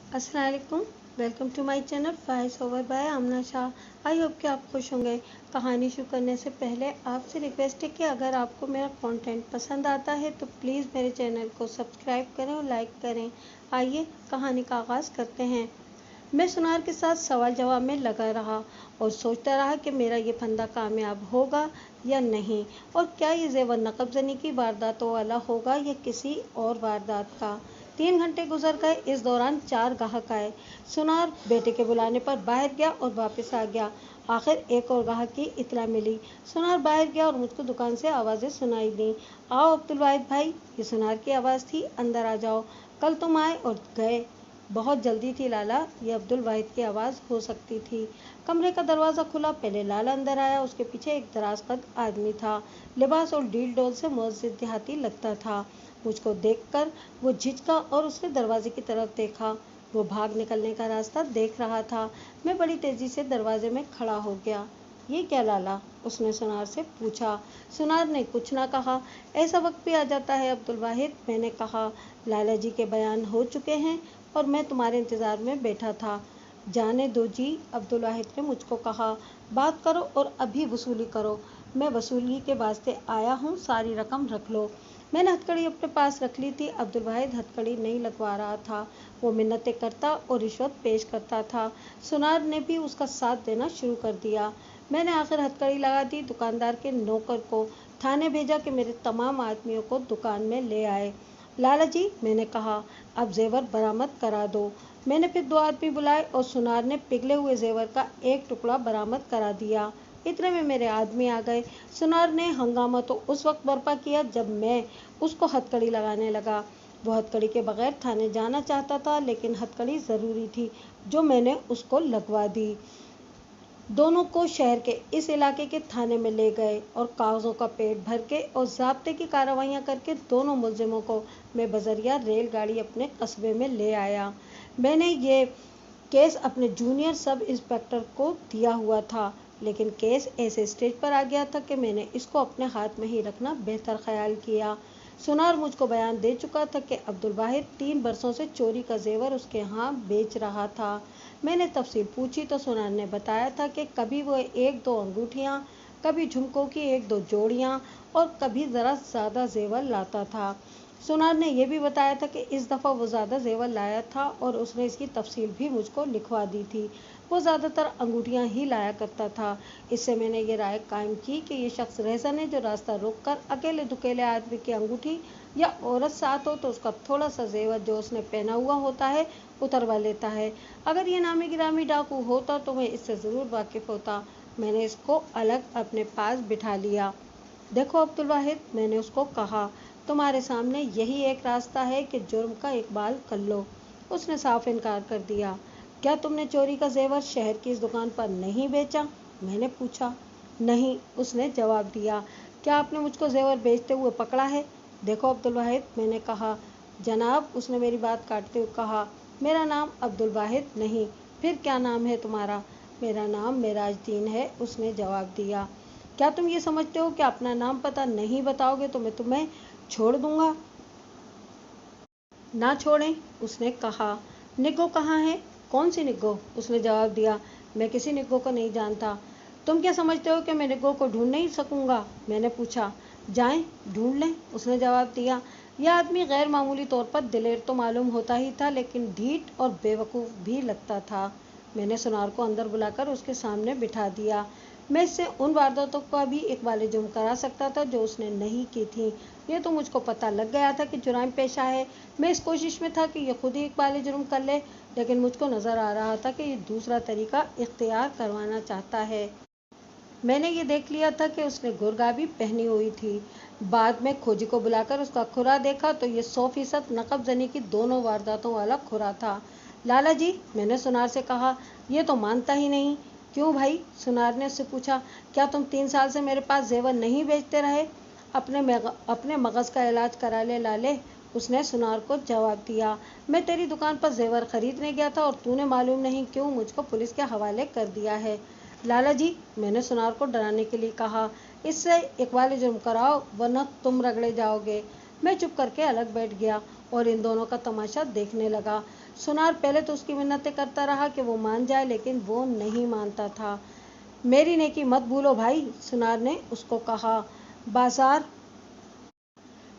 अस्सलाम वालेकुम। Welcome to my channel voice over by Amna Shah. I hope कि आप खुश होंगे। कहानी शुरू करने से पहले आपसे रिक्वेस्ट है कि अगर आपको मेरा कंटेंट पसंद आता है तो प्लीज़ मेरे चैनल को सब्सक्राइब करें और लाइक करें। आइए कहानी का आगाज़ करते हैं। मैं सुनार के साथ सवाल जवाब में लगा रहा और सोचता रहा कि मेरा ये फंदा कामयाब होगा या नहीं, और क्या ये जेवर नकबजनी की वारदातों वाला होगा या किसी और वारदात का। 3 घंटे गुजर गए। इस दौरान 4 ग्राहक आए। सुनार बेटे के बुलाने पर बाहर गया और वापस आ गया। आखिर एक और ग्राहक की इतला मिली। सुनार बाहर गया और मुझको दुकान से आवाज़ें सुनाई दी। आओ अब्दुल वाहिद भाई, ये सुनार की आवाज़ थी। अंदर आ जाओ, कल तुम आए और गए। बहुत जल्दी थी लाला, ये अब्दुल वाहिद की आवाज़ हो सकती थी। कमरे का दरवाज़ा खुला। पहले लाला अंदर आया। उसके पीछे एक दराज कद आदमी था। लिबास और डील डोल से मुअज़्ज़िज़ देहाती लगता था। मुझको देखकर वो झिझका और उसने दरवाजे की तरफ देखा। वो भाग निकलने का रास्ता देख रहा था। मैं बड़ी तेज़ी से दरवाजे में खड़ा हो गया। ये क्या लाला, उसने सुनार से पूछा। सुनार ने कुछ ना कहा। ऐसा वक्त भी आ जाता है अब्दुल वाहिद, मैंने कहा। लाला जी के बयान हो चुके हैं और मैं तुम्हारे इंतज़ार में बैठा था। जाने दो जी, अब्दुल वाहिद ने मुझको कहा। बात करो और अभी वसूली करो। मैं वसूली के वास्ते आया हूँ, सारी रकम रख लो। मैंने हथकड़ी अपने पास रख ली थी। अब्दुल वाहिद हथकड़ी नहीं लगवा रहा था। वो मिन्नतें करता और रिश्वत पेश करता था। सुनार ने भी उसका साथ देना शुरू कर दिया। मैंने आखिर हथकड़ी लगा दी। दुकानदार के नौकर को थाने भेजा कि मेरे तमाम आदमियों को दुकान में ले आए। लाला जी, मैंने कहा, अब जेवर बरामद करा दो। मैंने फिर 2 आदमी बुलाए और सुनार ने पिघले हुए जेवर का एक टुकड़ा बरामद करा दिया। इतने में मेरे आदमी आ गए। सुनार ने हंगामा तो उस वक्त बर्पा किया जब मैं उसको हथकड़ी लगाने लगा। वो हथकड़ी के बगैर थाने जाना चाहता था, लेकिन हथकड़ी ज़रूरी थी, जो मैंने उसको लगवा दी। दोनों को शहर के इस इलाके के थाने में ले गए और कागज़ों का पेट भर के और ज़ाब्ते की कार्रवाइयाँ करके दोनों मुलजिमों को मैं बजरिया रेलगाड़ी अपने कस्बे में ले आया। मैंने ये केस अपने जूनियर सब इंस्पेक्टर को दिया हुआ था, लेकिन केस ऐसे स्टेज पर आ गया था कि मैंने इसको अपने हाथ में ही रखना बेहतर ख्याल किया। सुनार मुझको बयान दे चुका था कि अब्दुल वाहिद 3 बरसों से चोरी का जेवर उसके यहाँ बेच रहा था। मैंने तफसील पूछी तो सुनार ने बताया था कि कभी वो 1-2 अंगूठियाँ, कभी झुमकों की 1-2 जोड़ियाँ और कभी ज़रा ज़्यादा जेवर लाता था। सुनार ने यह भी बताया था कि इस दफ़ा वो ज़्यादा जेवर लाया था और उसने इसकी तफसील भी मुझको लिखवा दी थी। वो ज़्यादातर अंगूठियाँ ही लाया करता था। इससे मैंने ये राय कायम की कि ये शख्स रहसन है जो रास्ता रोक कर अकेले दुकेले आदमी की अंगूठी या औरत साथ हो तो उसका थोड़ा सा जेवर जो उसने पहना हुआ होता है उतरवा लेता है। अगर ये नामी गिरामी डाकू होता तो मैं इससे ज़रूर वाकिफ़ होता। मैंने इसको अलग अपने पास बिठा लिया। देखो अब्दुल वाहिद, मैंने उसको कहा, तुम्हारे सामने यही एक रास्ता है कि जुर्म का इकबाल कर लो। उसने साफ इनकार कर दिया। क्या तुमने चोरी का जेवर शहर की इस दुकान पर नहीं बेचा, मैंने पूछा। नहीं, उसने जवाब दिया। क्या आपने मुझको जेवर बेचते हुए पकड़ा है? देखो अब्दुल वाहिद, मैंने कहा। जनाब, उसने मेरी बात काटते हुए कहा, मेरा नाम अब्दुल वाहिद नहीं। फिर क्या नाम है तुम्हारा? मेरा नाम मेराजदीन है, उसने जवाब दिया। क्या तुम ये समझते हो कि अपना नाम पता नहीं बताओगे तो मैं तुम्हें छोड़ दूंगा? ना छोड़ें, उसने कहा। निग्गो कहाँ है? कौन सी निग्गो? उसने जवाब दिया। मैं किसी निग्गो को नहीं जानता। तुम क्या समझते हो कि मैं निग्गो को ढूंढ नहीं सकूंगा? मैंने पूछा। जाएं, ढूंढ लें, उसने जवाब दिया। यह आदमी गैर मामूली तौर पर दिलेर तो मालूम होता ही था, लेकिन ढीठ और बेवकूफ़ भी लगता था। मैंने सुनार को अंदर बुलाकर उसके सामने बिठा दिया। मैं इससे उन वारदातों का भी इकबाल जुर्म करा सकता था जो उसने नहीं की थी। ये तो मुझको पता लग गया था कि जुराइम पेशा है। मैं इस कोशिश में था कि ये खुद ही इकबाल जुर्म कर ले, लेकिन मुझको नज़र आ रहा था कि ये दूसरा तरीका इख्तियार करवाना चाहता है। मैंने ये देख लिया था कि उसने गुरगाबी पहनी हुई थी। बाद में खोजी को बुलाकर उसका खुरा देखा तो ये 100% नकब जनी की दोनों वारदातों वाला खुरा था। लाला जी, मैंने सुनार से कहा, ये तो मानता ही नहीं। क्यों भाई? सुनार ने उससे पूछा। क्या तुम 3 साल से मेरे पास जेवर नहीं बेचते रहे? अपने मगज़ का इलाज करा ले लाले, उसने सुनार को जवाब दिया। मैं तेरी दुकान पर जेवर खरीदने गया था और तूने मालूम नहीं क्यों मुझको पुलिस के हवाले कर दिया है। लाला जी, मैंने सुनार को डराने के लिए कहा, इससे इकबाल जुर्म कराओ वरना तुम रगड़े जाओगे। मैं चुप करके अलग बैठ गया और इन दोनों का तमाशा देखने लगा। सुनार पहले तो उसकी मिन्नतें करता रहा कि वो मान जाए, लेकिन वो नहीं मानता था। मेरी नेकी मत भूलो भाई, सुनार ने उसको कहा। बाजार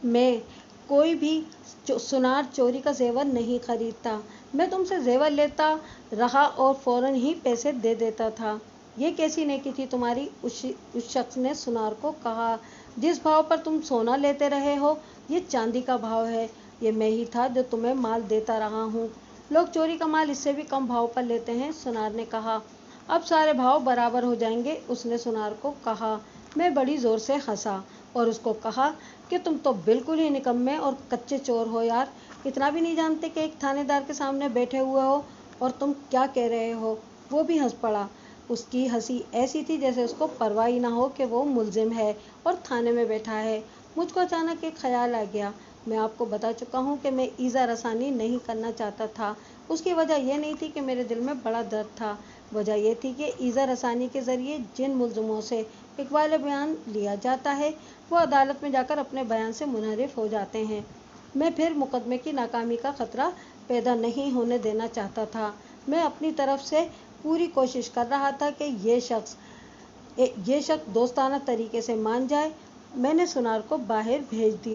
में कोई भी सुनार चोरी का जेवर नहीं खरीदता। मैं तुमसे जेवर लेता रहा और फौरन ही पैसे दे देता था। ये कैसी नेकी थी तुम्हारी, उस शख्स ने सुनार को कहा। जिस भाव पर तुम सोना लेते रहे हो, ये चांदी का भाव है। ये मैं ही था जो तुम्हें माल देता रहा हूँ। लोग चोरी का माल इससे भी कम भाव पर लेते हैं, सुनार ने कहा। अब सारे भाव बराबर हो जाएंगे, उसने सुनार को कहा। मैं बड़ी जोर से हंसा और उसको कहा कि तुम तो बिल्कुल ही निकम्मे और कच्चे चोर हो यार। इतना भी नहीं जानते कि एक थानेदार के सामने बैठे हुए हो और तुम क्या कह रहे हो। वो भी हंस पड़ा। उसकी हंसी ऐसी थी जैसे उसको परवाह ही ना हो कि वो मुलजिम है और थाने में बैठा है। मुझको अचानक एक ख्याल आ गया। मैं आपको बता चुका हूँ कि मैं ईज़ा रसानी नहीं करना चाहता था। उसकी वजह यह नहीं थी कि मेरे दिल में बड़ा दर्द था। वजह यह थी कि ईज़ा रसानी के ज़रिए जिन मुलजिमों से इकबाल बयान लिया जाता है, वो अदालत में जाकर अपने बयान से मुनहरिफ हो जाते हैं। मैं फिर मुकदमे की नाकामी का खतरा पैदा नहीं होने देना चाहता था। मैं अपनी तरफ से पूरी कोशिश कर रहा था कि ये शख्स दोस्ताना तरीके से मान जाए। मैंने सुनार को बाहर भेज दिया।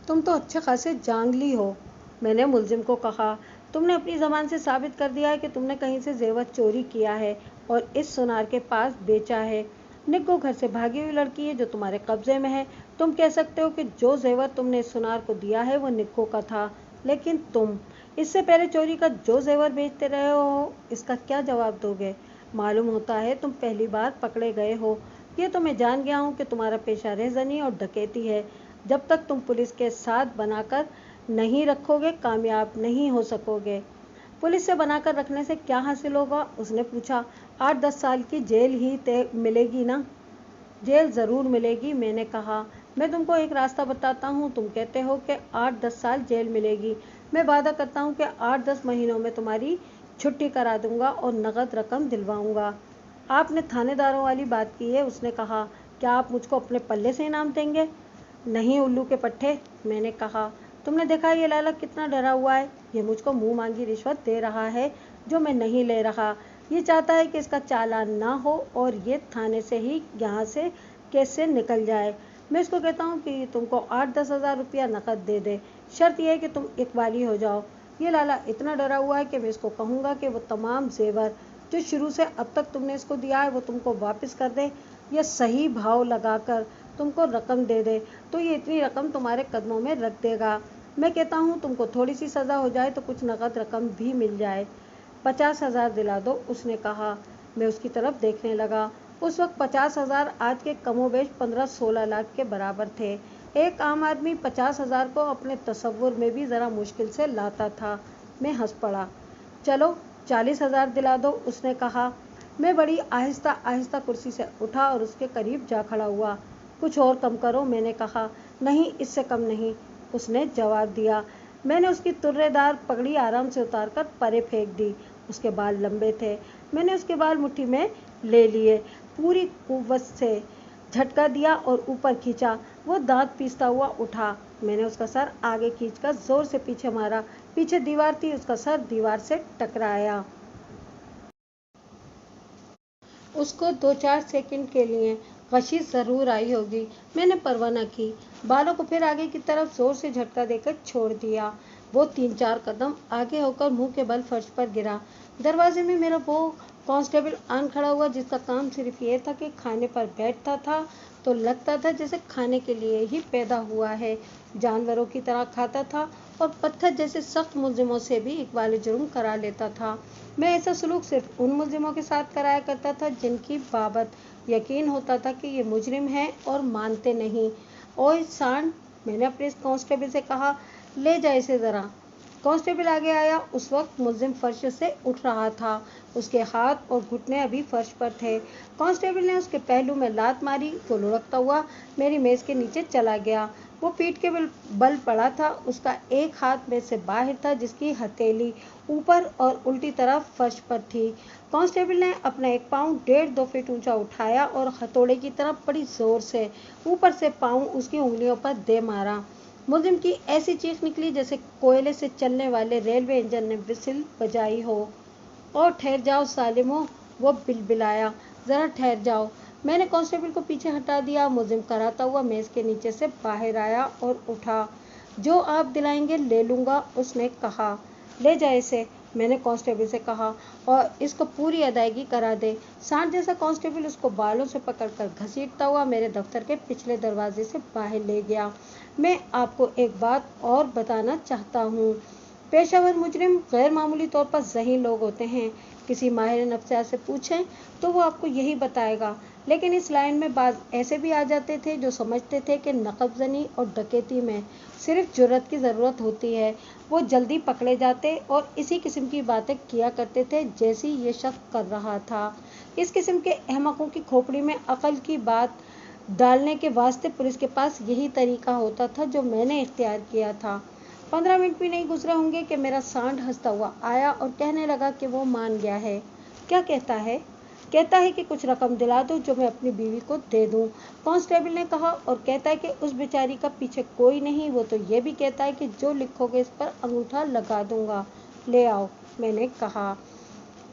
तुम तो अच्छे खासे जांगली हो, मैंने मुलजिम को कहा। तुमने अपनी ज़बान से साबित कर दिया है कि तुमने कहीं से जेवर चोरी किया है और इस सुनार के पास बेचा है। निक्को घर से भागी हुई लड़की है जो तुम्हारे कब्जे में है। तुम कह सकते हो कि जो जेवर तुमने इस सुनार को दिया है वो निक्को का था, लेकिन तुम इससे पहले चोरी का जो जेवर बेचते रहे हो, इसका क्या जवाब दोगे? मालूम होता है तुम पहली बार पकड़े गए हो। ये तो मैं जान गया हूँ कि तुम्हारा पेशा रेज़नी और डकैती है। जब तक तुम पुलिस के साथ बनाकर नहीं रखोगे, कामयाब नहीं हो सकोगे। पुलिस से बनाकर रखने से क्या हासिल होगा, उसने पूछा। 8-10 साल की जेल ही तय मिलेगी ना? जेल ज़रूर मिलेगी, मैंने कहा। मैं तुमको एक रास्ता बताता हूँ। तुम कहते हो कि 8-10 साल जेल मिलेगी। मैं वादा करता हूँ कि 8-10 महीनों में तुम्हारी छुट्टी करा दूंगा और नकद रकम दिलवाऊंगा। आपने थानेदारों वाली बात की है, उसने कहा। क्या आप मुझको अपने पल्ले से इनाम देंगे? नहीं उल्लू के पट्टे, मैंने कहा। तुमने देखा ये लाला कितना डरा हुआ है। ये मुझको मुंह मांगी रिश्वत दे रहा है जो मैं नहीं ले रहा। ये चाहता है कि इसका चालान ना हो और ये थाने से ही यहाँ से केस से निकल जाए। मैं इसको कहता हूँ कि तुमको 8-10 हज़ार रुपया नकद दे दे। शर्त यह है कि तुम इकबाली हो जाओ। ये लाला इतना डरा हुआ है कि मैं इसको कहूँगा कि वो तमाम जेवर जो शुरू से अब तक तुमने इसको दिया है वो तुमको वापस कर दे, या सही भाव लगाकर तुमको रकम दे दे, तो ये इतनी रकम तुम्हारे कदमों में रख देगा। मैं कहता हूँ तुमको थोड़ी सी सज़ा हो जाए तो कुछ नकद रकम भी मिल जाए। 50,000 दिला दो, उसने कहा। मैं उसकी तरफ देखने लगा। उस वक्त 50,000 आज के कमोबेश 15-16 लाख के बराबर थे। एक आम आदमी 50,000 को अपने तसव्वुर में भी ज़रा मुश्किल से लाता था। मैं हंस पड़ा। चलो 40,000 दिला दो, उसने कहा। मैं बड़ी आहिस्ता आहिस्ता कुर्सी से उठा और उसके करीब जा खड़ा हुआ। कुछ और कम करो, मैंने कहा। नहीं, इससे कम नहीं, उसने जवाब दिया। मैंने उसकी तुर्रेदार पगड़ी आराम से उतारकर परे फेंक दी। उसके बाल लंबे थे। मैंने उसके बाल मुट्ठी में ले लिए, पूरी कुव्वत से झटका दिया और ऊपर खींचा। वो दांत पीसता हुआ उठा। मैंने उसका सर आगे खींचकर जोर से पीछे मारा। पीछे दीवार थी, उसका सर दीवार से टकराया। उसको 2-4 सेकंड के लिए गशी ज़रूर आई होगी। मैंने परवाह न की। बालों को फिर आगे की तरफ जोर से झटका देकर छोड़ दिया। वो 3-4 कदम आगे होकर मुंह के बल फर्श पर गिरा। दरवाजे में मेरा वो कांस्टेबल आन खड़ा हुआ जिसका काम सिर्फ ये था कि खाने पर बैठता था तो लगता था जैसे खाने के लिए ही पैदा हुआ है। जानवरों की तरह खाता था और पत्थर जैसे सख्त मुलजिमों से भी इकबाल जुर्म करा लेता था। मैं ऐसा सलूक सिर्फ उन मुलजिमों के साथ कराया करता था जिनकी बाबत यकीन होता था कि ये मुजरिम हैं और मानते नहीं। ओए सांड, मैंने अपने कांस्टेबल से कहा, ले जा इसे ज़रा। कांस्टेबल आगे आया। उस वक्त मुलजिम फर्श से उठ रहा था। उसके हाथ और घुटने अभी फर्श पर थे। कांस्टेबल ने उसके पहलू में लात मारी। वो लुढ़कता हुआ मेरी मेज़ के नीचे चला गया। वो पीठ के बल पड़ा था। उसका एक हाथ मेज से बाहर था जिसकी हथेली ऊपर और उल्टी तरफ फर्श पर थी। कांस्टेबल ने अपना एक पाँव 1.5-2 फीट ऊंचा उठाया और हथौड़े की तरफ बड़ी जोर से ऊपर से पाँव उसकी उंगलियों पर दे मारा। मुलजिम की ऐसी चीख निकली जैसे कोयले से चलने वाले रेलवे इंजन ने विसिल बजाई हो। और ठहर जाओ सालिमो, वो बिलबिलाया, जरा ठहर जाओ। मैंने कांस्टेबल को पीछे हटा दिया। मुलजिम कराता हुआ मेज के नीचे से बाहर आया और उठा। जो आप दिलाएंगे ले लूंगा, उसने कहा। ले जाए इसे, मैंने कांस्टेबल से कहा, और इसको पूरी अदायगी करा दे। सांड जैसा कांस्टेबल उसको बालों से पकड़कर घसीटता हुआ मेरे दफ्तर के पिछले दरवाजे से बाहर ले गया। मैं आपको एक बात और बताना चाहता हूँ। पेशावर मुजरिम गैर मामूली तौर पर ज़हीन लोग होते हैं। किसी माहिर नफ्सियात से पूछें तो वो आपको यही बताएगा। लेकिन इस लाइन में बाज़ ऐसे भी आ जाते थे जो समझते थे कि नकबज़नी और डकैती में सिर्फ जुर्रत की ज़रूरत होती है। वो जल्दी पकड़े जाते और इसी किस्म की बातें किया करते थे जैसी ये शख्स कर रहा था। इस किस्म के अहमकों की खोपड़ी में अकल की बात डालने के वास्ते पुलिस के पास यही तरीका होता था जो मैंने इख्तियार किया था। 15 मिनट भी नहीं गुजरे होंगे कि मेरा सांड हंसता हुआ आया और कहने लगा कि वो मान गया है। क्या कहता है? कहता है कि कुछ रकम दिला दो जो मैं अपनी बीवी को दे दूं, कांस्टेबल ने कहा। और कहता है कि उस बेचारी का पीछे कोई नहीं। वो तो ये भी कहता है कि जो लिखोगे इस पर अंगूठा लगा दूंगा। ले आओ, मैंने कहा।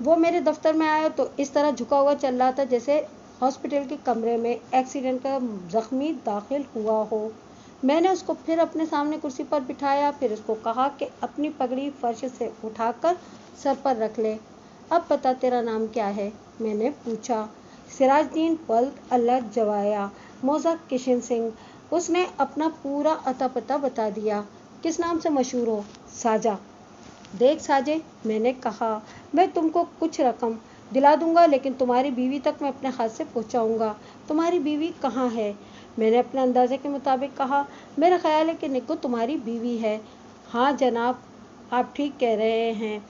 वो मेरे दफ्तर में आया तो इस तरह झुका हुआ चल रहा था जैसे हॉस्पिटल के कमरे में एक्सीडेंट का जख्मी दाखिल हुआ हो। मैंने उसको फिर अपने सामने कुर्सी पर बिठाया, फिर उसको कहा कि अपनी पगड़ी फर्श से उठाकर सर पर रख ले। अब बता, तेरा नाम क्या है? मैंने पूछा। सिराजुद्दीन वल्द अल्लाह जवाया, मौजा किशन सिंह। उसने अपना पूरा अता पता बता दिया। किस नाम से मशहूर हो? साजा। देख साजे, मैंने कहा, मैं तुमको कुछ रकम दिला दूंगा, लेकिन तुम्हारी बीवी तक मैं अपने हाथ से पहुंचाऊंगा। तुम्हारी बीवी कहाँ है? मैंने अपने अंदाजे के मुताबिक कहा। मेरा ख्याल है कि निक्को तुम्हारी बीवी है। हाँ जनाब, आप ठीक कह रहे हैं।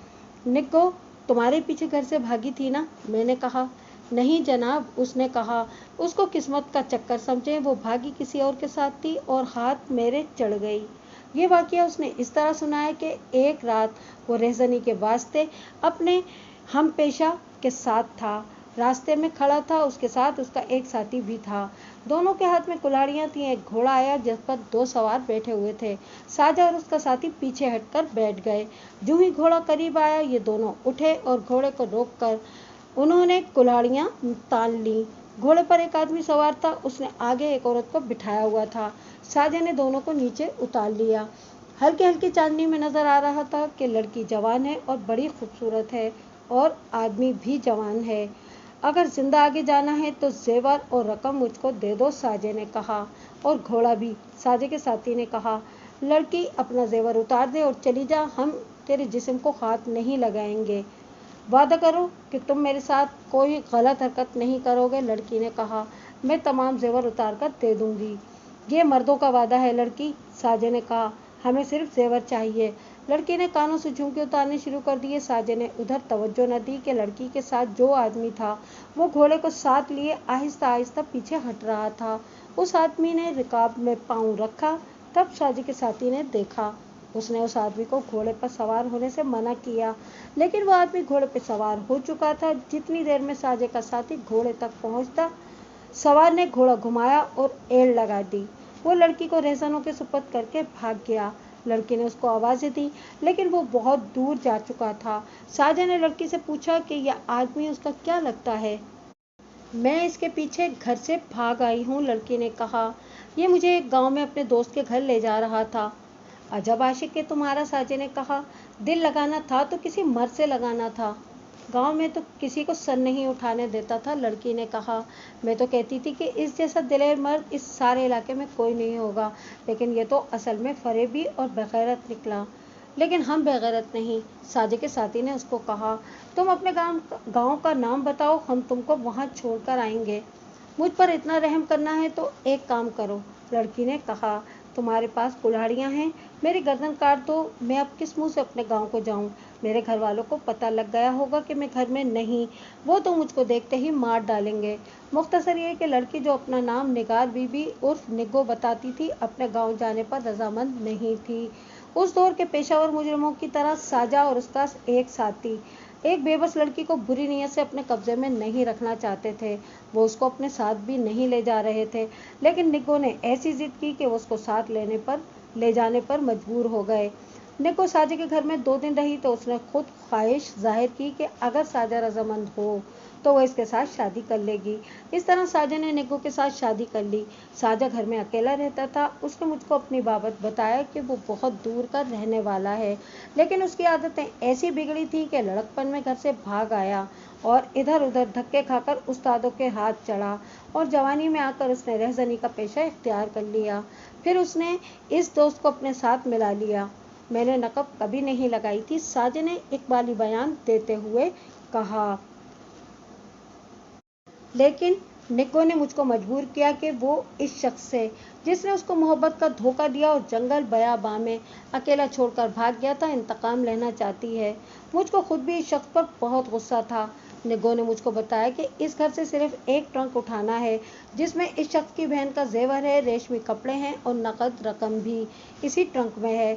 निक्को तुम्हारे पीछे घर से भागी थी ना? मैंने कहा। नहीं जनाब, उसने कहा। उसको किस्मत का चक्कर समझे, वो भागी किसी और के साथ थी और हाथ मेरे चढ़ गई। ये वाकया उसने इस तरह सुनाया कि एक रात वो रहजनी के वास्ते अपने हम पेशा के साथ था। रास्ते में खड़ा था, उसके साथ उसका एक साथी भी था। दोनों के हाथ में कुल्हाड़ियाँ थीं। एक घोड़ा आया जिस पर 2 सवार बैठे हुए थे। साजा और उसका साथी पीछे हटकर बैठ गए। जो ही घोड़ा करीब आया, ये दोनों उठे और घोड़े को रोककर उन्होंने कुल्हाड़ियाँ तान ली। घोड़े पर एक आदमी सवार था, उसने आगे एक औरत को बिठाया हुआ था। साजा ने दोनों को नीचे उतार लिया। हल्की हल्की चांदनी में नजर आ रहा था कि लड़की जवान है और बड़ी खूबसूरत है और आदमी भी जवान है। अगर जिंदा आगे जाना है तो जेवर और रकम मुझको दे दो, साजे ने कहा। और घोड़ा भी, साजे के साथी ने कहा। लड़की अपना जेवर उतार दे और चली जा, हम तेरे जिस्म को हाथ नहीं लगाएंगे। वादा करो कि तुम मेरे साथ कोई गलत हरकत नहीं करोगे, लड़की ने कहा। मैं तमाम जेवर उतार कर दे दूंगी। ये मर्दों का वादा है लड़की, साजे ने कहा। हमें सिर्फ जेवर चाहिए। लड़की ने कानों से झुमके उतारने शुरू कर दिए। साजे ने उधर तवज्जो न दी कि लड़की के साथ जो आदमी था वो घोड़े को साथ लिए आहिस्ता आहिस्ता पीछे हट रहा था। उस आदमी ने रिकाब में पाँव रखा। तब साजे के साथी ने देखा। उसने उस आदमी को घोड़े पर सवार होने से मना किया, लेकिन वो आदमी घोड़े पर सवार हो चुका था। जितनी देर में साजे का साथी घोड़े तक पहुंचता, सवार ने घोड़ा घुमाया और एड़ लगा दी। वो लड़की को रेहजनों के सुपुर्द करके भाग गया। लड़की ने उसको आवाज़ें दी, लेकिन वो बहुत दूर जा चुका था। साजा ने लड़की से पूछा कि यह आदमी उसका क्या लगता है। मैं इसके पीछे घर से भाग आई हूँ, लड़की ने कहा। ये मुझे एक गांव में अपने दोस्त के घर ले जा रहा था। अजब आशिक है तुम्हारा, साजे ने कहा। दिल लगाना था तो किसी मर्द से लगाना था। गांव में तो किसी को सर नहीं उठाने देता था, लड़की ने कहा। मैं तो कहती थी कि इस जैसा दिलेर मर्द इस सारे इलाके में कोई नहीं होगा, लेकिन ये तो असल में फरेबी और बेगैरत निकला। लेकिन हम बेगैरत नहीं, साजे के साथी ने उसको कहा। तुम अपने गांव का नाम बताओ, हम तुमको वहां छोड़कर आएंगे। मुझ पर इतना रहम करना है तो एक काम करो, लड़की ने कहा। तुम्हारे पास कुल्हाड़ियाँ हैं, मेरी गर्दन काट दो। मैं अब किस मुंह से अपने गांव को जाऊं? मेरे घर वालों को पता लग गया होगा कि मैं घर में नहीं, वो तो मुझको देखते ही मार डालेंगे। मुख्तसर ये कि लड़की जो अपना नाम निगार बीबी उर्फ निग्गो बताती थी, अपने गांव जाने पर रजामंद नहीं थी। उस दौर के पेशावर मुजरिमों की तरह साजा और उसका एक साथी एक बेबस लड़की को बुरी नीयत से अपने कब्जे में नहीं रखना चाहते थे। वो उसको अपने साथ भी नहीं ले जा रहे थे, लेकिन निग्गो ने ऐसी जिद की कि वो उसको साथ लेने पर ले जाने पर मजबूर हो गए। निको साजे के घर में 2 दिन रही तो उसने खुद ख्वाहिश जाहिर की कि अगर साजा रजामंद हो तो वो इसके साथ शादी कर लेगी। इस तरह साजा ने निको के साथ शादी कर ली। साजा घर में अकेला रहता था। उसने मुझको अपनी बाबत बताया कि वो बहुत दूर का रहने वाला है, लेकिन उसकी आदतें ऐसी बिगड़ी थी कि लड़कपन में घर से भाग आया और इधर उधर धक्के खाकर उस्तादों के हाथ चढ़ा और जवानी में आकर उसने रहजनी का पेशा इख्तियार कर लिया। फिर उसने इस दोस्त को अपने साथ मिला लिया। मैंने नकब कभी नहीं लगाई थी, साजे ने इकबाली बयान देते हुए कहा। लेकिन निको ने मुझको मजबूर किया कि वो इस शख्स से जिसने उसको मोहब्बत का धोखा दिया और जंगल बयाबा में अकेला छोड़कर भाग गया था, इंतकाम लेना चाहती है। मुझको खुद भी इस शख्स पर बहुत गुस्सा था। निगो ने मुझको बताया कि इस घर से सिर्फ एक ट्रंक उठाना है जिसमें इस शख्स की बहन का जेवर है, रेशमी कपड़े हैं और नकद रकम भी इसी ट्रंक में है।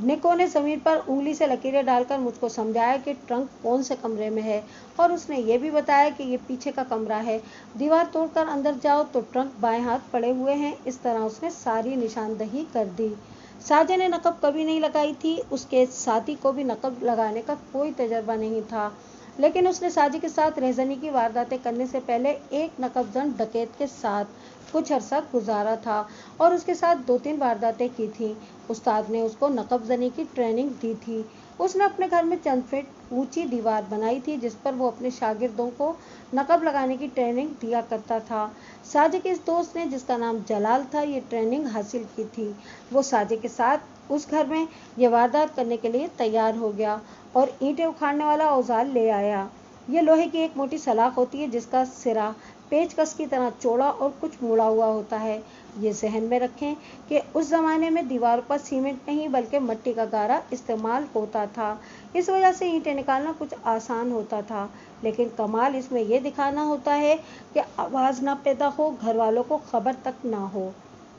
निको ने जमीन पर उंगली से लकीरें डालकर मुझको समझाया कि ट्रंक कौन से कमरे में है और उसने ये भी बताया कि ये पीछे का कमरा है, दीवार तोड़कर अंदर जाओ तो ट्रंक बाएं हाथ पड़े हुए हैं। इस तरह उसने सारी निशानदही कर दी। साजे ने नकब कभी नहीं लगाई थी, उसके साथी को भी नकब लगाने का कोई तजर्बा नहीं था, लेकिन उसने साजे के साथ रहजनी की वारदातें करने से पहले एक नकबजन डकैत के साथ कुछ अरसा गुजारा था और उसके साथ 2-3 वारदातें की थी। उस्ताद ने उसको नकबजनी की ट्रेनिंग दी थी। उसने अपने घर में चंद फीट ऊंची दीवार बनाई थी जिस पर वो अपने शागिर्दों को नकब लगाने की ट्रेनिंग दिया करता था। साजे के इस दोस्त ने, जिसका नाम जलाल था, ये ट्रेनिंग हासिल की थी। वो साजे के साथ उस घर में ये वारदात करने के लिए तैयार हो गया और ईंटें उखाड़ने वाला औजार ले आया। ये लोहे की एक मोटी सलाख होती है जिसका सिरा पेचकस की तरह चौड़ा और कुछ मुड़ा हुआ होता है। ये जहन में रखें कि उस जमाने में दीवारों पर सीमेंट नहीं बल्कि मिट्टी का गारा इस्तेमाल होता था। इस वजह से ईंटें निकालना कुछ आसान होता था, लेकिन कमाल इसमें यह दिखाना होता है कि आवाज़ ना पैदा हो, घर वालों को खबर तक ना हो।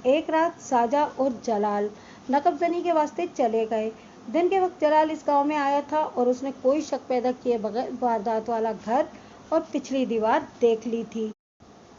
एक रात साजा और जलाल नकबजनी के वास्ते चले गए। दिन के वक्त जलाल इस गांव में आया था और उसने कोई शक पैदा किए बगैर वारदात वाला घर और पिछली दीवार देख ली थी।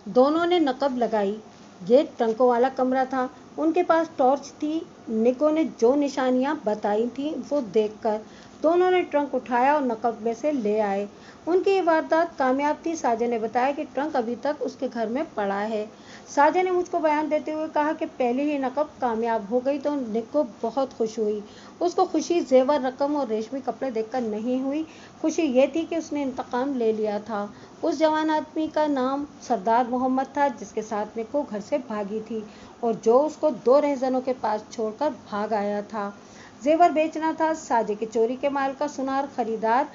दोनों ने नकब लगाई। ये ट्रंकों वाला कमरा था। उनके पास टॉर्च थी। निको ने जो निशानियां बताई थी वो देखकर दोनों ने ट्रंक उठाया और नकब में से ले आए। उनकी ये वारदात कामयाब थी। साजे ने बताया कि ट्रंक अभी तक उसके घर में पड़ा है। साजे ने मुझको बयान देते हुए कहा कि पहले ही नकब कामयाब हो गई तो निको बहुत खुश हुई। उसको खुशी जेवर, रकम और रेशमी कपड़े देखकर नहीं हुई। खुशी ये थी कि उसने इंतकाम ले लिया था। उस जवान आदमी का नाम सरदार मोहम्मद था जिसके साथ निको घर से भागी थी और जो उसको 2 रहजनों के पास छोड़कर भाग आया था। जेवर बेचना था। साजे के चोरी के माल का सुनार खरीदार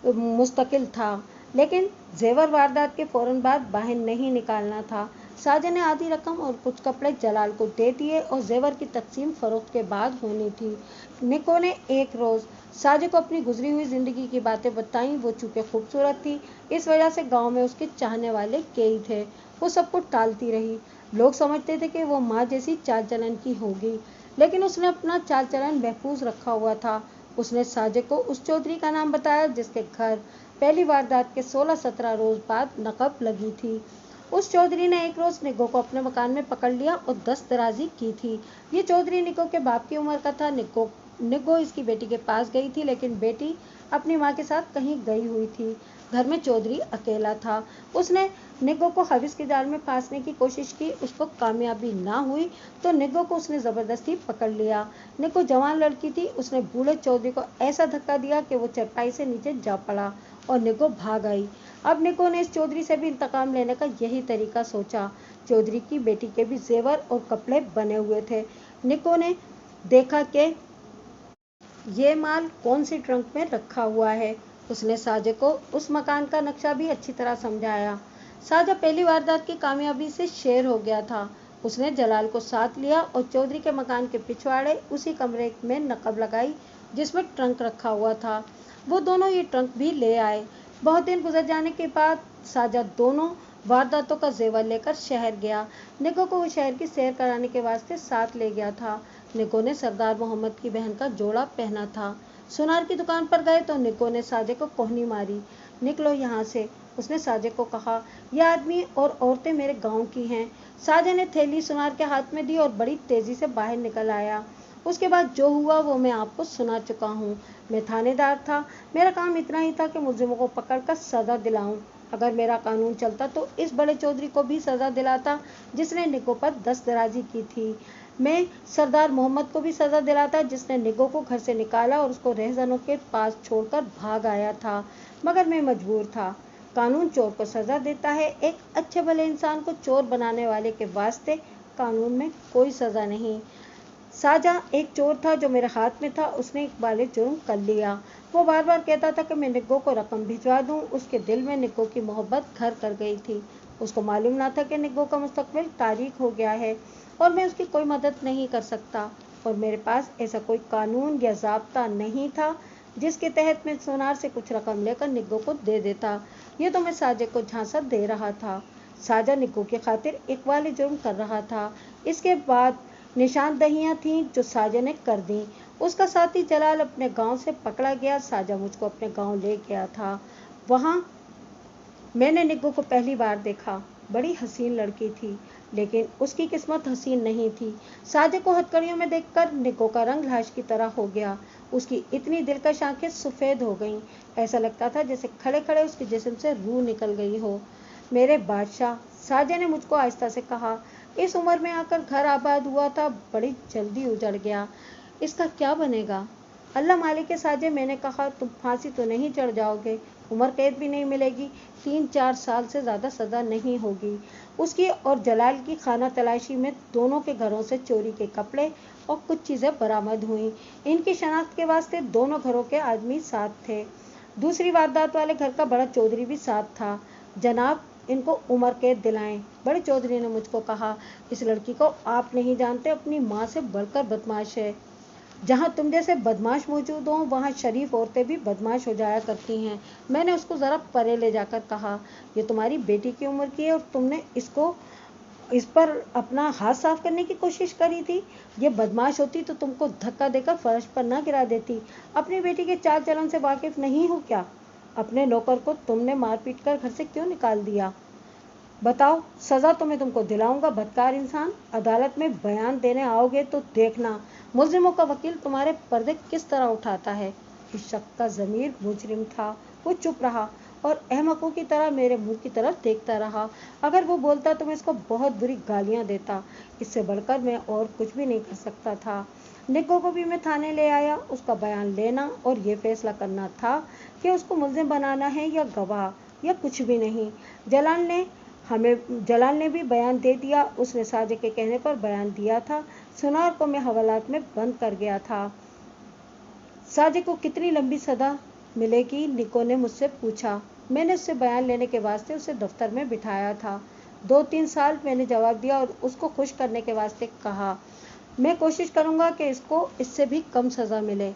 मुस्तकिल था, लेकिन जेवर वारदात के फौरन बाद बाहर नहीं निकालना था। साजे ने आधी रकम और कुछ कपड़े जलाल को दे दिए और जेवर की तकसीम फरोख्त के बाद होनी थी। निको ने एक रोज साजे को अपनी गुजरी हुई जिंदगी की बातें बताई। वो चूंकि खूबसूरत थी, इस वजह से गांव में उसके चाहने वाले कई थे। वो सब कुछ टालती रही। लोग समझते थे कि वो माँ जैसी चाल चलन की होगी, लेकिन उसने अपना चाल चलन महफूज रखा हुआ था। उसने साजे को उस चौधरी का नाम बताया जिसके घर पहली वारदात के 16-17 रोज बाद नकब लगी थी। उस चौधरी ने एक रोज निको को अपने मकान में पकड़ लिया और दस्तराजी की थी। ये चौधरी निको के बाप की उम्र का था। निको इसकी बेटी के पास गई थी, लेकिन बेटी अपनी माँ के साथ कहीं गई हुई थी। घर में चौधरी अकेला था। उसने निको को हविस की जाल में फांसने की कोशिश की। उसको कामयाबी ना हुई तो निको को उसने जबरदस्ती पकड़ लिया। निको जवान लड़की थी। उसने बूढ़े चौधरी को ऐसा धक्का दिया कि वो चरपाई से नीचे जा पड़ा और निको भाग आई। अब निको ने इस चौधरी से भी इंतकाम लेने का यही तरीका सोचा। चौधरी की बेटी के भी जेवर और कपड़े बने हुए थे। निको ने देखा कि ये माल कौन सी ट्रंक में रखा हुआ है। उसने साजे को उस मकान का नक्शा भी अच्छी तरह समझाया। साजा पहली वारदात की कामयाबी से शेर हो गया था। उसने जलाल को साथ लिया और चौधरी के मकान के पिछवाड़े उसी कमरे में नकब लगाई जिसमें ट्रंक रखा हुआ था। वो दोनों ये ट्रंक भी ले आए। बहुत दिन गुजर जाने के बाद साजा दोनों वारदातों का जेवर लेकर शहर गया। निको को वो शहर की सैर कराने के वास्ते साथ ले गया था। निको ने सरदार मोहम्मद की बहन का जोड़ा पहना था। सुनार की दुकान पर गए तो निको ने साजे को कोहनी मारी। निकलो यहाँ से, उसने साजे को कहा। यह आदमी और औरतें मेरे गांव की हैं। साजे ने थैली सुनार के हाथ में दी और बड़ी तेजी से बाहर निकल आया। उसके बाद जो हुआ वो मैं आपको सुना चुका हूँ। मैं थानेदार था, मेरा काम इतना ही था कि मुलजिमों को पकड़कर सज़ा दिलाऊं। अगर मेरा कानून चलता तो इस बड़े चौधरी को भी सज़ा दिलाता जिसने निग्गो पर दस्तराजी की थी। मैं सरदार मोहम्मद को भी सज़ा दिलाता जिसने निग्गो को घर से निकाला और उसको रहज़नों के पास छोड़कर भाग आया था, मगर मैं मजबूर था। कानून चोर को सज़ा देता है, एक अच्छे भले इंसान को चोर बनाने वाले के वास्ते कानून में कोई सज़ा नहीं। साजा एक चोर था जो मेरे हाथ में था, उसने एक बाले जुर्म कर लिया। वो बार बार कहता था कि मैं निग्गो को रकम भिजवा दूं। उसके दिल में निग्गो की मोहब्बत घर कर गई थी। उसको मालूम ना था कि निग्गो का मुस्तकबिल तारीख हो गया है और मैं उसकी कोई मदद नहीं कर सकता, और मेरे पास ऐसा कोई कानून या ज़ाब्ता नहीं था जिसके तहत मैं सोनार से कुछ रकम लेकर निग्गो को दे देता। ये तो मैं साजे को झांसा दे रहा था। साजा निग्गो की खातिर एक वाले जुर्म कर रहा था। इसके बाद निशानदहियां थीं जो साजा ने कर दी। उसका साथी जलाल अपने गांव से पकड़ा गया। साजा मुझको अपने गांव ले गया था। वहां मैंने निग्गो को पहली बार देखा। बड़ी हसीन लड़की थी, लेकिन उसकी किस्मत हसीन नहीं थी। साजे को हथकड़ियों में देखकर निग्गो का रंग लाश की तरह हो गया। उसकी इतनी दिलकश आंखें सफ़ेद हो गईं, ऐसा लगता था जैसे खड़े खड़े उसके जिस्म से रूह निकल गई हो। मेरे बादशाह, साजे ने मुझको आहिस्ता से कहा, इस उम्र में आकर घर आबाद हुआ था, बड़ी जल्दी उजड़ गया, इसका क्या बनेगा? अल्लाह मालिक के साजे, मैंने कहा, तुम फांसी तो नहीं चढ़ जाओगे, उम्र कैद भी नहीं मिलेगी, 3-4 साल से ज़्यादा सज़ा नहीं होगी। उसकी और जलाल की खाना तलाशी में दोनों के घरों से चोरी के कपड़े और कुछ चीज़ें बरामद हुई। इनकी शनाख्त के वास्ते दोनों घरों के आदमी साथ थे। दूसरी वारदात वाले घर का बड़ा चौधरी भी साथ था। जनाब, इनको उम्र कैद दिलाएं। बड़े चौधरी ने मुझको कहा, इस लड़की को आप नहीं जानते, अपनी माँ से बढ़कर बदमाश है। जहाँ तुम जैसे बदमाश मौजूद हों वहाँ शरीफ औरतें भी बदमाश हो जाया करती हैं। मैंने उसको ज़रा परे ले जाकर कहा, ये तुम्हारी बेटी की उम्र की है और तुमने इस पर अपना हाथ साफ करने की कोशिश करी थी। ये बदमाश होती तो तुमको धक्का देकर फर्श पर ना गिरा देती। अपनी बेटी के चाल चलन से वाकिफ नहीं हो क्या? अपने नौकर को तुमने मार पीट कर घर से क्यों निकाल दिया? बताओ, सज़ा तो मैं तुमको दिलाऊंगा, बदकार इंसान। अदालत में बयान देने आओगे तो देखना मुलजिमों का वकील तुम्हारे पर्दे किस तरह उठाता है। इस शख्स का ज़मीर मुजरिम था। वो चुप रहा और अहमकों की तरह मेरे मुंह की तरफ देखता रहा। अगर वो बोलता तो मैं इसको बहुत बुरी गालियां देता। इससे बढ़कर मैं और कुछ भी नहीं कर सकता था। निग्गो को भी मैं थाने ले आया। उसका बयान लेना और ये फैसला करना था कि उसको मुलजिम बनाना है या गवाह या कुछ भी नहीं। जलाल ने भी बयान दे दिया। उसने साजे के कहने पर बयान दिया था। सुनार को मैं हवालात में बंद कर गया था। साजे को कितनी लंबी सज़ा मिलेगी? निग्गो ने मुझसे पूछा। मैंने उससे बयान लेने के वास्ते उसे दफ्तर में बिठाया था। 2-3 साल, मैंने जवाब दिया और उसको खुश करने के वास्ते कहा, मैं कोशिश करूंगा कि इसको इससे भी कम सज़ा मिले।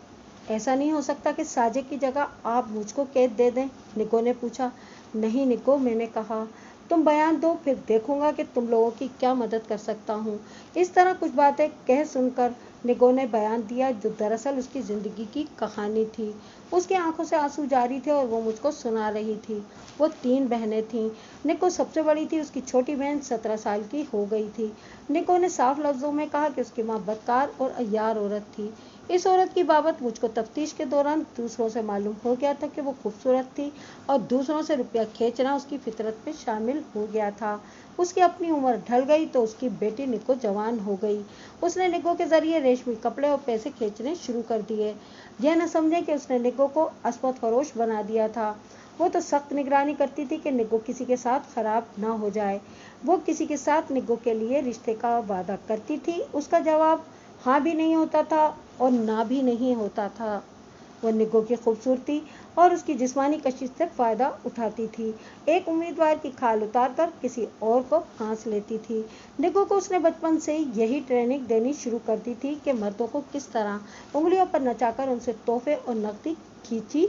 ऐसा नहीं हो सकता कि साजे की जगह आप मुझको कैद दे दें? निग्गो ने पूछा। नहीं निग्गो, मैंने कहा, तुम बयान दो, फिर देखूंगा कि तुम लोगों की क्या मदद कर सकता हूँ। इस तरह कुछ बातें कह सुनकर निग्गो ने बयान दिया जो दरअसल उसकी ज़िंदगी की कहानी थी। उसकी आंखों से आंसू जारी थे और वो मुझको सुना रही थी। वो 3 बहनें थीं। निग्गो सबसे बड़ी थी। उसकी छोटी बहन 17 साल की हो गई थी। निग्गो ने साफ लफ्ज़ों में कहा कि उसकी माँ बदकार और अय्यार औरत थी। इस औरत की बाबत मुझको तफ्तीश के दौरान दूसरों से मालूम हो गया था कि वो खूबसूरत थी और दूसरों से रुपया खींचना उसकी फितरत में शामिल हो गया था। उसकी अपनी उम्र ढल गई तो उसकी बेटी निग्गो जवान हो गई। उसने निग्गो के जरिए रेशमी कपड़े और पैसे खींचने शुरू कर दिए। यह न समझें कि उसने निग्गो को अस्मत फरोश बना दिया था। वो तो सख्त निगरानी करती थी कि निग्गो किसी के साथ खराब ना हो जाए। वो किसी के साथ निग्गो के लिए रिश्ते का वादा करती थी, उसका जवाब हाँ भी नहीं होता था और ना भी नहीं होता था। वो निग्गो की खूबसूरती और उसकी जिस्मानी कशिश से फ़ायदा उठाती थी। एक उम्मीदवार की खाल उतार कर किसी और को फांस लेती थी। निग्गो को उसने बचपन से यही ट्रेनिंग देनी शुरू कर दी थी कि मर्दों को किस तरह उंगलियों पर नचाकर उनसे तोहफे और नकदी खींची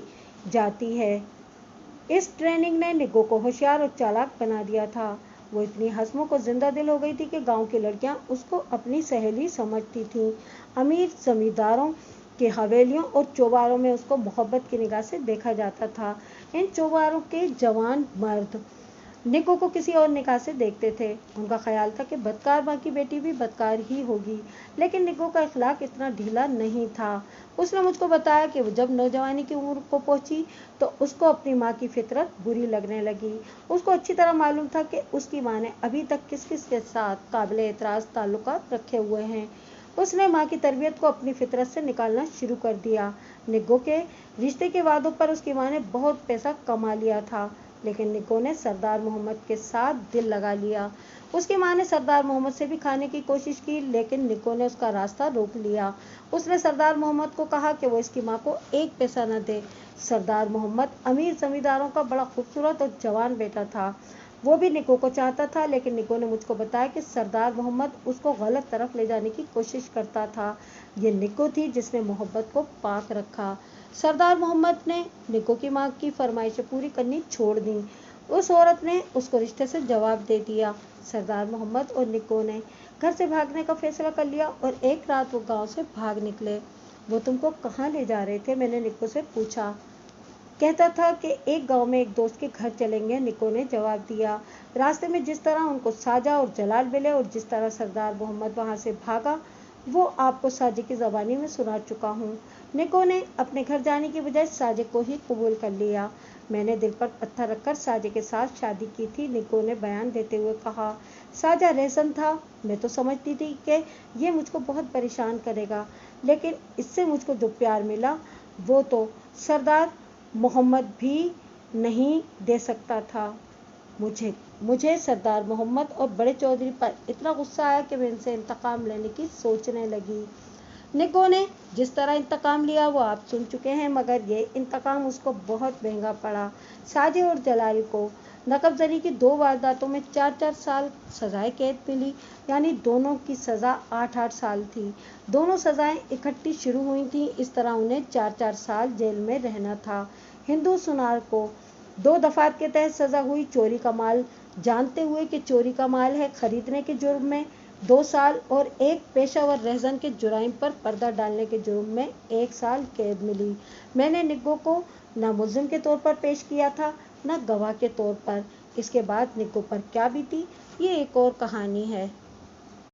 जाती है। इस ट्रेनिंग ने निग्गो को होशियार और चालाक बना दिया था। वो इतनी हज़मों को जिंदा दिल हो गई थी कि गांव की लड़कियां उसको अपनी सहेली समझती थीं। अमीर जमींदारों के हवेलियों और चौबारों में उसको मोहब्बत की निगाह से देखा जाता था। इन चौबारों के जवान मर्द निको को किसी और निगाह से देखते थे। उनका ख्याल था कि बदकार माँ की बेटी भी बदकार ही होगी, लेकिन निको का इखलाक इतना ढीला नहीं था। उसने मुझको बताया कि वो जब नौजवानी की उम्र को पहुंची तो उसको अपनी माँ की फितरत बुरी लगने लगी। उसको अच्छी तरह मालूम था कि उसकी माँ ने अभी तक किस किस के साथ काबिल एतराज़ ताल्लुकात रखे हुए हैं। उसने माँ की तरबियत को अपनी फितरत से निकालना शुरू कर दिया। निको के रिश्ते के वादों पर उसकी माँ ने बहुत पैसा कमा लिया था, लेकिन निको ने सरदार मोहम्मद के साथ दिल लगा लिया। उसकी माँ ने सरदार मोहम्मद से भी खाने की कोशिश की, लेकिन निको ने उसका रास्ता रोक लिया। उसने सरदार मोहम्मद को कहा कि वो इसकी माँ को एक पैसा न दे। सरदार मोहम्मद अमीर जमींदारों का बड़ा खूबसूरत और जवान बेटा था। वो भी निको को चाहता था, लेकिन निको ने मुझको बताया कि सरदार मोहम्मद उसको गलत तरफ ले जाने की कोशिश करता था। ये निको थी जिसने मोहब्बत को पाक रखा। सरदार मोहम्मद ने निको की माँ की फरमाइशें पूरी करनी छोड़ दी। उस औरत ने उसको रिश्ते से जवाब दे दिया। सरदार मोहम्मद और निको ने घर से भागने का फैसला कर लिया और एक रात वो गांव से भाग निकले। वो तुमको कहाँ ले जा रहे थे? मैंने निको से पूछा। कहता था कि एक गांव में एक दोस्त के घर चलेंगे, निको ने जवाब दिया। रास्ते में जिस तरह उनको साजा और जलाल मिले और जिस तरह सरदार मोहम्मद वहां से भागा, वो आपको साजे की ज़बानी में सुना चुका हूँ। निको ने अपने घर जाने की बजाय साजे को ही कबूल कर लिया। मैंने दिल पर पत्थर रखकर साजे के साथ शादी की थी, निको ने बयान देते हुए कहा। साजा रहसन था। मैं तो समझती थी कि ये मुझको बहुत परेशान करेगा, लेकिन इससे मुझको जो प्यार मिला वो तो सरदार मोहम्मद भी नहीं दे सकता था। मुझे सरदार मोहम्मद और बड़े चौधरी पर इतना गुस्सा आया कि मैं इनसे इंतकाम लेने की सोचने लगी। निको ने जिस तरह इंतकाम लिया वो आप सुन चुके हैं, मगर ये इंतकाम उसको बहुत महंगा पड़ा। साजे और जलाल को नकबजनी की 2 वारदातों में 4-4 साल सजाए कैद मिली, यानी दोनों की सज़ा 8-8 साल थी। दोनों सजाएं इकट्ठी शुरू हुई थी, इस तरह उन्हें 4-4 साल जेल में रहना था। हिंदू सुनार को 2 दफात के तहत सजा हुई। चोरी का माल जानते हुए कि चोरी का माल है खरीदने के जुर्म में 2 साल और एक पेशावर रहजन के जुराइम पर पर्दा डालने के जुर्म में 1 साल कैद मिली। मैंने निको को न मुल्जिम के तौर पर पेश किया था, न गवाह के तौर पर। इसके बाद निको पर क्या बीती, ये एक और कहानी है।